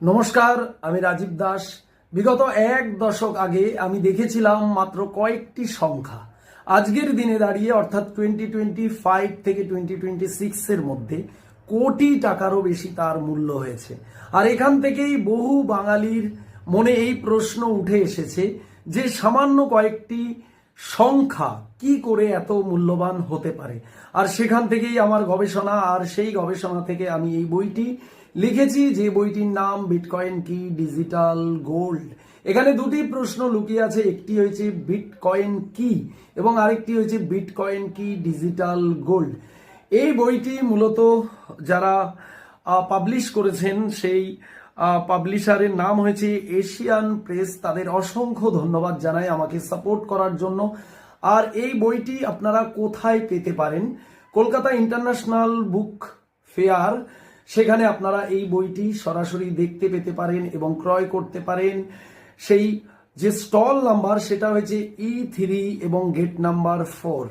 নমস্কার, আমি রাজীব দাস। বিগত এক দশক আগে আমি দেখেছিলাম মাত্র কয়েকটি সংখ্যা। আজকের দিনে দাঁড়িয়ে অর্থাৎ 2025 থেকে 2026 এর মধ্যে কোটি টাকারও বেশি তার মূল্য হয়েছে। আর এখান থেকেই বহু বাঙালির মনে এই প্রশ্ন উঠে এসেছে যে সামান্য কয়েকটি সংখ্যা কি করে এত মূল্যবান হতে পারে। আর সেখান থেকেই আমার গবেষণা, আর সেই গবেষণা থেকে আমি এই বইটি লিখেছি, যে বইটির নাম বিটকয়েন কি ডিজিটাল গোল্ড। এখানে দুটি প্রশ্ন লুকিয়ে আছে, একটি হয়েছে বিটকয়েন কি এবং আরেকটি হয়েছে বিটকয়েন কি ডিজিটাল গোল্ড। এই বইটি মূলত যারা পাবলিশ করেছেন সেই পাবলিশারের নাম হয়েছে এশিয়ান প্রেস। তাদের অসংখ্য ধন্যবাদ জানাই আমাকে সাপোর্ট করার জন্য। আর এই বইটি আপনারা কোথায় পেতে পারেন? কলকাতা ইন্টারন্যাশনাল বুক ফেয়ার, সেখানে আপনারা এই বইটি সরাসরি দেখতে পেতে পারেন এবং ক্রয় করতে পারেন। সেই যে স্টল নাম্বার সেটা হয়েছে E3 এবং গেট নাম্বার 4।